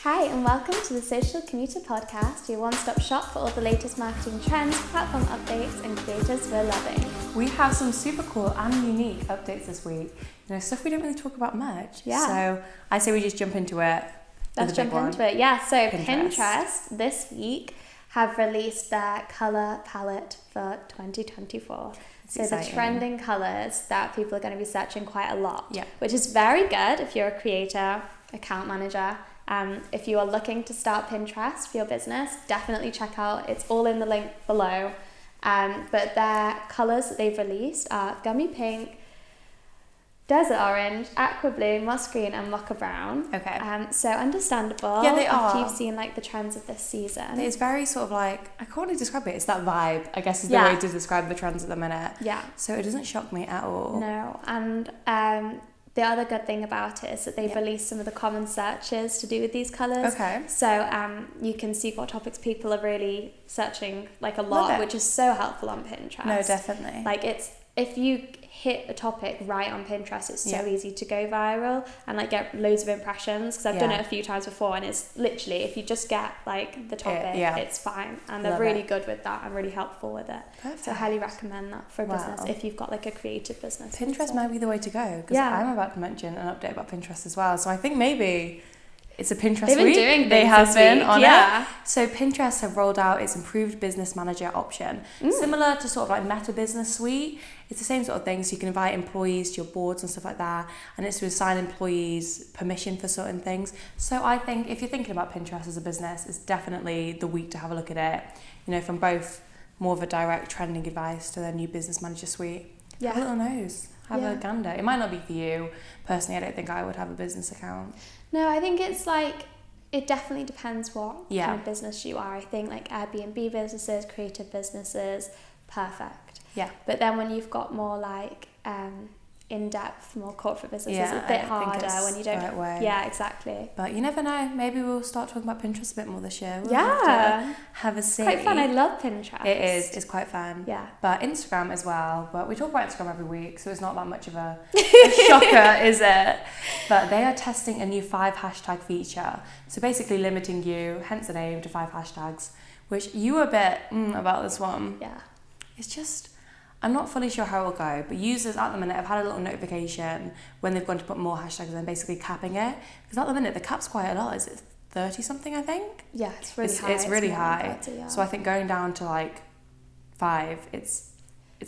Hi and welcome to the Social Commuter Podcast, your one-stop shop for all the latest marketing trends, platform updates and creators we're loving. We have some super cool and unique updates this week. Stuff we don't really talk about much. Yeah. So I say we just jump into it. Let's jump into it. Yeah, so Pinterest this week have released their colour palette for 2024. So exciting. The trending colours that people are going to be searching quite a lot, Yeah. which is very good if you're a creator, account manager. If you are looking to start Pinterest for your business, definitely check out. It's all in the link below. But their colours that they've released are Gummy Pink, Desert Orange, Aqua Blue, Moss Green and Mocha Brown. Okay. So understandable. Yeah, they after are. you've seen like the trends of this season. It's very sort of like, I can't really describe it. It's that vibe, I guess is the Yeah. way to describe the trends at the minute. Yeah. So it doesn't shock me at all. No. And the other good thing about it is that they've Yeah. released some of the common searches to do with these colours. Okay. So you can see what topics people are really searching like a Love lot, it. which is so helpful on Pinterest. No, definitely. Like if you hit a topic right on Pinterest, it's so easy to go viral and like get loads of impressions, because I've done it a few times before, and it's literally, if you just get like the topic, it's fine, and they're Love really it. good with that and really helpful with it. Perfect. So I highly recommend that for a business Wow. if you've got like a creative business. Pinterest might be the way to go, because Yeah. I'm about to mention an update about Pinterest as well. So I think maybe it's a Pinterest They've been week. doing They things have this been week, on yeah. it. So Pinterest have rolled out its improved business manager option, similar to sort of like Meta Business Suite. It's the same sort of thing. So you can invite employees to your boards and stuff like that, and it's to assign employees permission for certain things. So I think if you're thinking about Pinterest as a business, it's definitely the week to have a look at it. From both more of a direct trending advice to their new business manager suite. Yeah. Have a little nose. Have a gander. It might not be for you. Personally, I don't think I would have a business account. No, I think it's like, it definitely depends what Yeah. kind of business you are. I think like Airbnb businesses, creative businesses, perfect. Yeah. But then when you've got more like in-depth, more corporate businesses, Yeah, it's a bit I think harder it's when you don't. the right way. Yeah, exactly. But you never know. Maybe we'll start talking about Pinterest a bit more this year. We'll Yeah. have a see. Quite fun. I love Pinterest. It is. It's quite fun. Yeah. But Instagram as well. But we talk about Instagram every week, so it's not that much of a shocker, is it? But they are testing a new 5 hashtag feature. So basically limiting you, hence the name, to 5 hashtags, which you were a bit about this one. Yeah. It's just, I'm not fully sure how it will go, but users at the minute have had a little notification when they've gone to put more hashtags and basically capping it. Because at the minute, the cap's quite a lot. Is it 30 something, I think? Yeah, it's really high. It's really more than high. 30, yeah. So I think going down to like 5, it's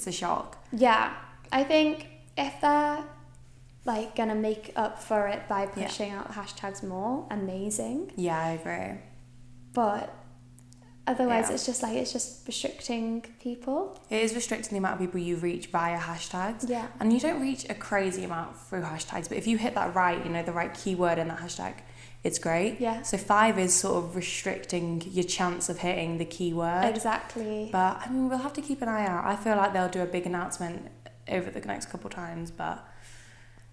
a shock. Yeah, I think if they're like gonna make up for it by pushing out hashtags more, amazing. Yeah, I agree. But otherwise, Yeah. it's just restricting people. It is restricting the amount of people you reach via hashtags. Yeah. And you don't reach a crazy amount through hashtags, but if you hit that right, the right keyword in that hashtag, it's great. Yeah. So 5 is sort of restricting your chance of hitting the keyword. Exactly. But I mean, we'll have to keep an eye out. I feel like they'll do a big announcement over the next couple of times, but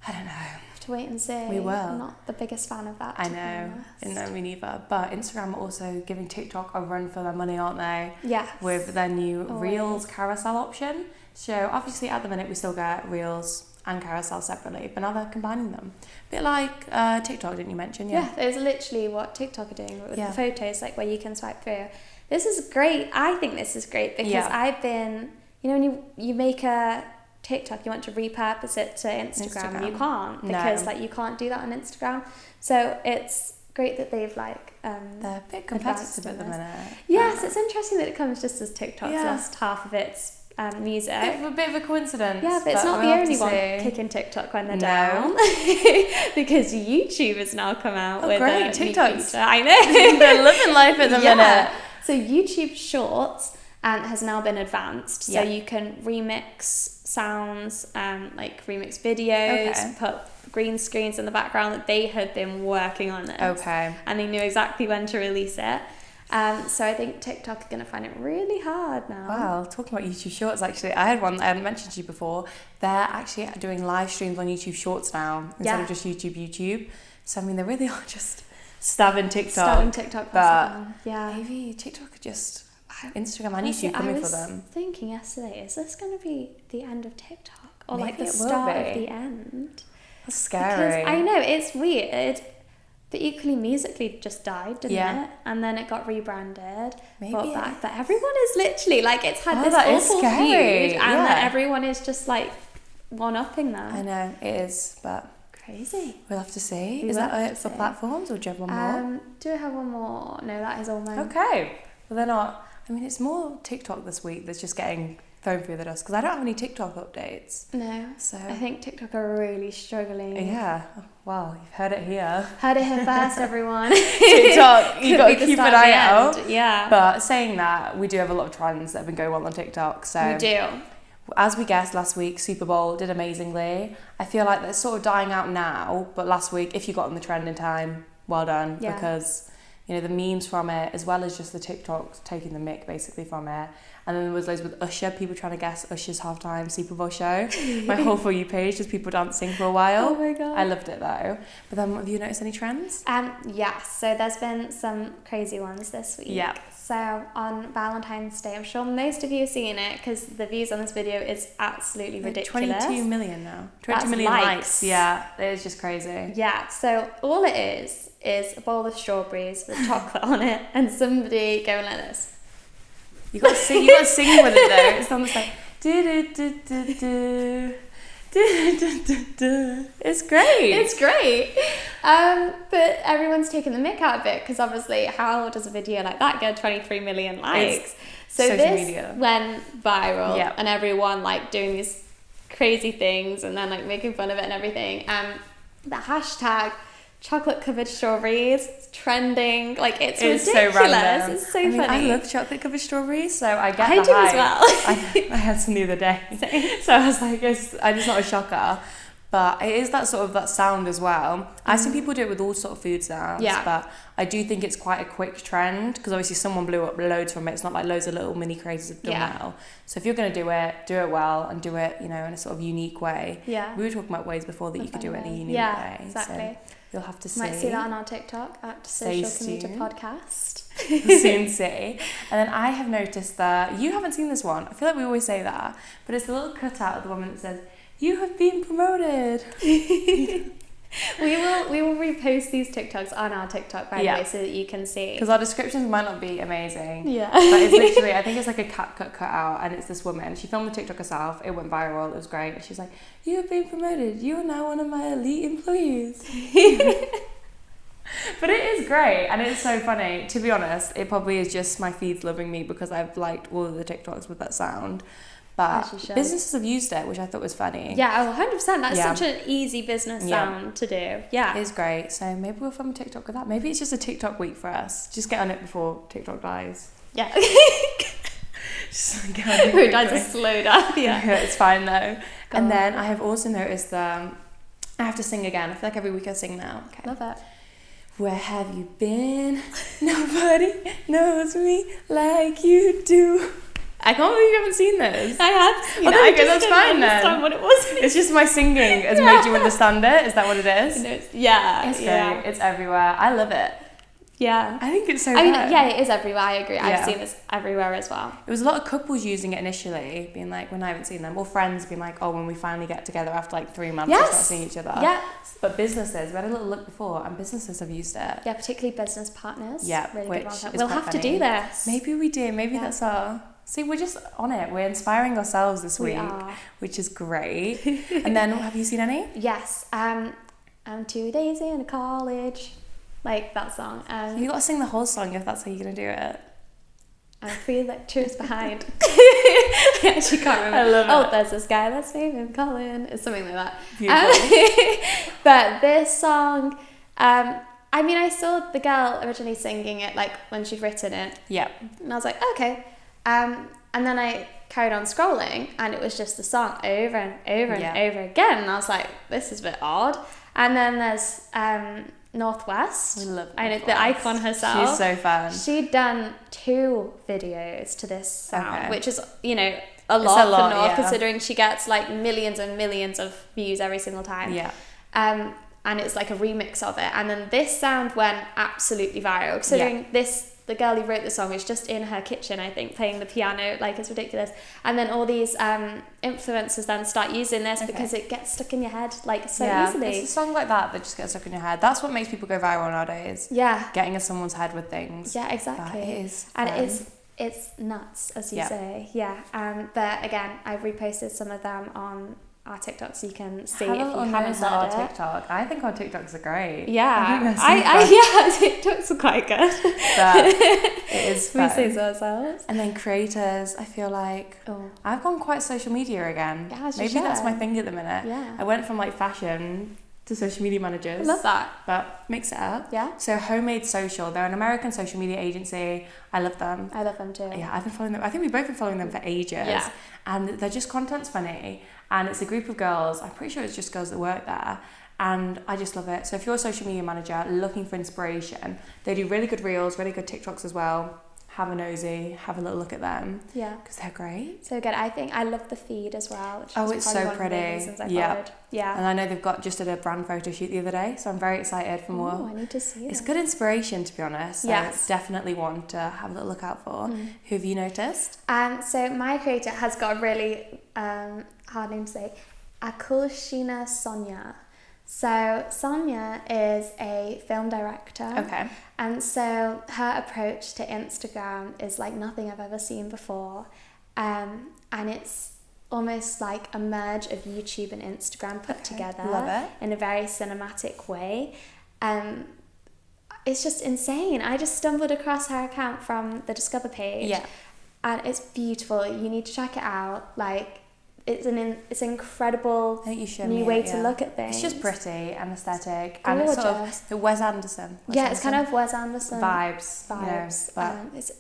I don't know. Have to wait and see. We will. I'm not the biggest fan of that. I to be know. honest. No, me neither. But Instagram are also giving TikTok a run for their money, aren't they? Yes. With their new Always. Reels carousel option. So obviously at the minute we still get Reels and carousel separately, but now they're combining them. A bit like TikTok, didn't you mention? Yeah, it's literally what TikTok are doing with Yeah. the photos, like where you can swipe through. This is great. I think this is great because Yeah. I've been, when you make a TikTok, you want to repurpose it to Instagram. You can't, because No. you can't do that on Instagram. So it's great that they've They're a bit competitive at the this. minute. Yes, it's interesting that it comes just as TikTok's Yeah. lost half of its music. A bit of a coincidence. Yeah, but it's not we'll the have to only one see. kicking TikTok when they're No. down. Because YouTube has now come out with great, a new TikToks. feature. I know. They're living life at the minute. So YouTube Shorts has now been advanced. So Yeah. you can remix sounds, like remix videos, Okay. put green screens in the background. That they had been working on this. Okay. And they knew exactly when to release it. So I think TikTok are going to find it really hard now. Wow, talking about YouTube Shorts, actually, I had one I hadn't mentioned to you before. They're actually doing live streams on YouTube Shorts now instead of just YouTube. So I mean, they really are just stabbing TikTok. But yeah. maybe TikTok could just Instagram and YouTube coming for them. I was thinking yesterday, is this going to be the end of TikTok? Or Maybe like the it will start be. of the end? That's scary. Because I know, it's weird. But equally, Musically just died, didn't it? And then it got rebranded, brought back. But everyone is literally like, it's had this awful feud, and then everyone is just like one-upping them. I know, it is, but crazy. We'll have to see. Is that it for platforms, or do you have one more? Do I have one more? No, that is all mine. Okay. Well, they're not. I mean, it's more TikTok this week that's just getting thrown through the dust because I don't have any TikTok updates. No. So I think TikTok are really struggling. Yeah. Well, you've heard it here. Heard it here first, everyone. TikTok, you got to keep an eye out. Yeah. But saying that, we do have a lot of trends that have been going on TikTok. So we do. As we guessed last week, Super Bowl did amazingly. I feel like that's sort of dying out now, but last week, if you got on the trend in time, well done, because you know the memes from it, as well as just the TikToks taking the mick basically from it. And then there was loads with Usher, people trying to guess Usher's halftime Super Bowl show. My whole For You page, just people dancing for a while. Oh my god. I loved it though. But then have you noticed any trends? Yes, so there's been some crazy ones this week. Yeah. So on Valentine's Day, I'm sure most of you have seen it because the views on this video is absolutely ridiculous. 22 million now. 20 million likes. Yeah, it is just crazy. Yeah, so all it is a bowl of strawberries with chocolate on it and somebody going like this. You got to sing with it though. It's almost like do do do do do. It's great. It's great. But everyone's taking the mick out of it because obviously how does a video like that get 23 million likes? So this went viral and everyone like doing these crazy things and then like making fun of it and everything. The hashtag chocolate covered strawberries trending, like it's ridiculous. So random. It's so funny. I love chocolate covered strawberries, so I get I the do hype. as well. I had some the other day, so I was like, it's not a shocker, but it is that sort of that sound as well. I've seen people do it with all sort of food sounds, but I do think it's quite a quick trend because obviously someone blew up loads from it. It's not like loads of little mini creators have done now. So if you're going to do it well and do it, you know, in a sort of unique way. Yeah. We were talking about ways before that you could do it in a unique way. Exactly. So you'll have to see. Might see that on our TikTok at Social Commuter Podcast. Soon see. And then I have noticed that you haven't seen this one. I feel like we always say that, but it's the little cutout of the woman that says, "You have been promoted." We will repost these TikToks on our TikTok, by the way, so that you can see. Because our descriptions might not be amazing. Yeah. But it's literally, I think it's like a cut out, and it's this woman. She filmed the TikTok herself. It went viral. It was great. She's like, "You have been promoted. You are now one of my elite employees." But it is great, and it's so funny. To be honest, it probably is just my feeds loving me because I've liked all of the TikToks with that sound. But businesses have used it, which I thought was funny. Yeah, 100%. That's such an easy business sound to do. Yeah. It is great. So maybe we'll film a TikTok with that. Maybe it's just a TikTok week for us. Just get on it before TikTok dies. Yeah. Just get on it. It dies a slow death. Yeah. It's fine though. And then I have also noticed I have to sing again. I feel like every week I sing now. Okay. Love it. Where have you been? Nobody knows me like you do. I can't believe you haven't seen this. I have seen it. Okay, that's fine then. I understand what it was. It's just my singing has made you understand it. Is that what it is? No, yeah. It's great. It's everywhere. I love it. Yeah. I think it's so I mean, fun. yeah, it is everywhere. I agree. I've seen this everywhere as well. It was a lot of couples using it initially, being like, when I haven't seen them, or friends being like, oh, when we finally get together after like 3 months, we start seeing each other. Yeah. But businesses, we had a little look before, and businesses have used it. Yeah, particularly business partners. Yeah, really which good one. is We'll have to do this. Maybe we do. Maybe that's our... See, we're just on it. We're inspiring ourselves this week, which is great. And then, have you seen any? Yes. I'm 2 days in college. Like that song. You got to sing the whole song if that's how you're going to do it. I feel like truth's behind. I actually can't remember. I love it. Oh, there's this guy, let's name him Colin. It's something like that. Beautiful. But this song, I mean, I saw the girl originally singing it like when she'd written it. Yeah. And I was like, okay. And then I carried on scrolling and it was just the song over and over and over again. And I was like, this is a bit odd. And then there's Northwest. We love Northwest. I know the icon herself. She's so fun. She'd done 2 videos to this sound, which is, you know, a lot for North, considering she gets like millions and millions of views every single time. Yeah. And it's like a remix of it. And then this sound went absolutely viral, considering this the girl who wrote the song is just in her kitchen, I think, playing the piano. Like, it's ridiculous. And then all these influencers then start using this because it gets stuck in your head like so easily. It's a song like that just gets stuck in your head. That's what makes people go viral nowadays. Yeah. Getting in someone's head with things. Yeah, exactly. But it is fun. And it's nuts, as you say. Yeah. But again, I've reposted some of them on our TikTok, so you can see if you haven't heard our it. TikTok. I think our TikToks are great. Yeah, TikToks are quite good. But it is fun. We say so ourselves. And then creators, I feel like I've gone quite social media again. Yeah, maybe that's my thing at the minute. Yeah. I went from like fashion to social media managers. I love that. But mix it up. Yeah. So Homemade Social, they're an American social media agency. I love them. I love them too. Yeah, I've been following them. I think we've both been following them for ages. Yeah. And they're just content's funny. And it's a group of girls. I'm pretty sure it's just girls that work there. And I just love it. So if you're a social media manager looking for inspiration, they do really good reels, really good TikToks as well. Have a nosy, have a little look at them. Yeah. Because they're great. So good. I think I love the feed as well. Which Oh, is it's probably so one of the pretty. reasons I Yeah. followed. Yeah. And I know they've just did a brand photo shoot the other day. So I'm very excited for more. Oh, I need to see It's that. good inspiration, to be honest. So Yes. definitely one to have a little look out for. Who have you noticed? So my creator has got a really hard name to say. Akulshina Sonia. So Sonia is a film director. Okay. And so her approach to Instagram is like nothing I've ever seen before. And it's almost like a merge of YouTube and Instagram put together. Love it. In a very cinematic way. It's just insane. I just stumbled across her account from the Discover page. Yeah. And it's beautiful. You need to check it out. Like, it's an incredible I think you showed new me way it, to look at things. It's just pretty and aesthetic. And it's sort Gorgeous. of the Wes Anderson. It's kind of Wes Anderson vibes. But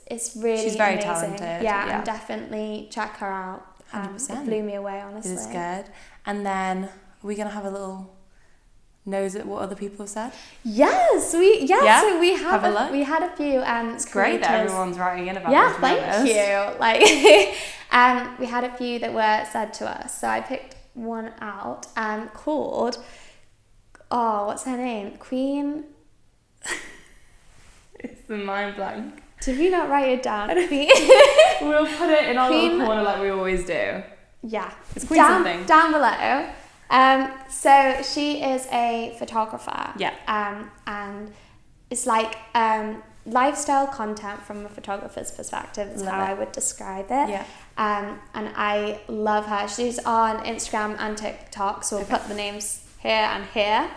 it's really she's very amazing. talented. Yeah, and definitely check her out. 100%. It blew me away, honestly. It is good. And then, are we going to have a little nose at what other people have said? Yes, so we Have a look. We had a few It's great that everyone's writing in about Yeah, them, thank you. Like we had a few that were said to us. So I picked one out called what's her name? Queen. It's the mind blank. Did we not write it down? Queen. We'll put it in our little corner like we always do. Yeah. It's Queen something. Down below. So she is a photographer. Yeah. And it's like lifestyle content from a photographer's perspective is how I would describe it. Yeah. And I love her. She's on Instagram and TikTok, so we'll put the names here and here.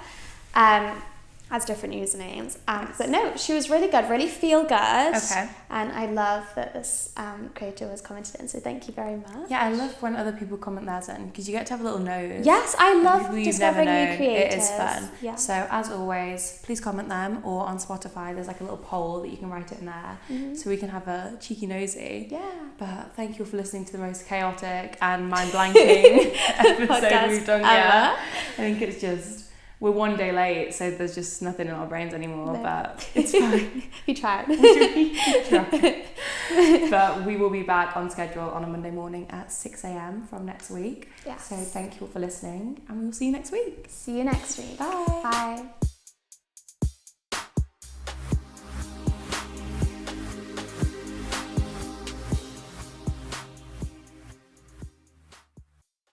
Has different usernames. But no, she was really good, really feel good. Okay. And I love that this creator was commented in, so thank you very much. Yeah, I love when other people comment theirs in, because you get to have a little nose. Yes, I love You discovering never know. new creators. It is fun. Yeah. So as always, please comment them, or on Spotify there's like a little poll that you can write it in there, so we can have a cheeky nosy. Yeah. But thank you for listening to the most chaotic and mind-blanking episode we've done yet. I think it's just, we're one day late, so there's just nothing in our brains anymore, but it's fine. We tried. But we will be back on schedule on a Monday morning at 6 a.m. from next week. Yes. So thank you all for listening, and we will see you next week. See you next week. Bye. Bye.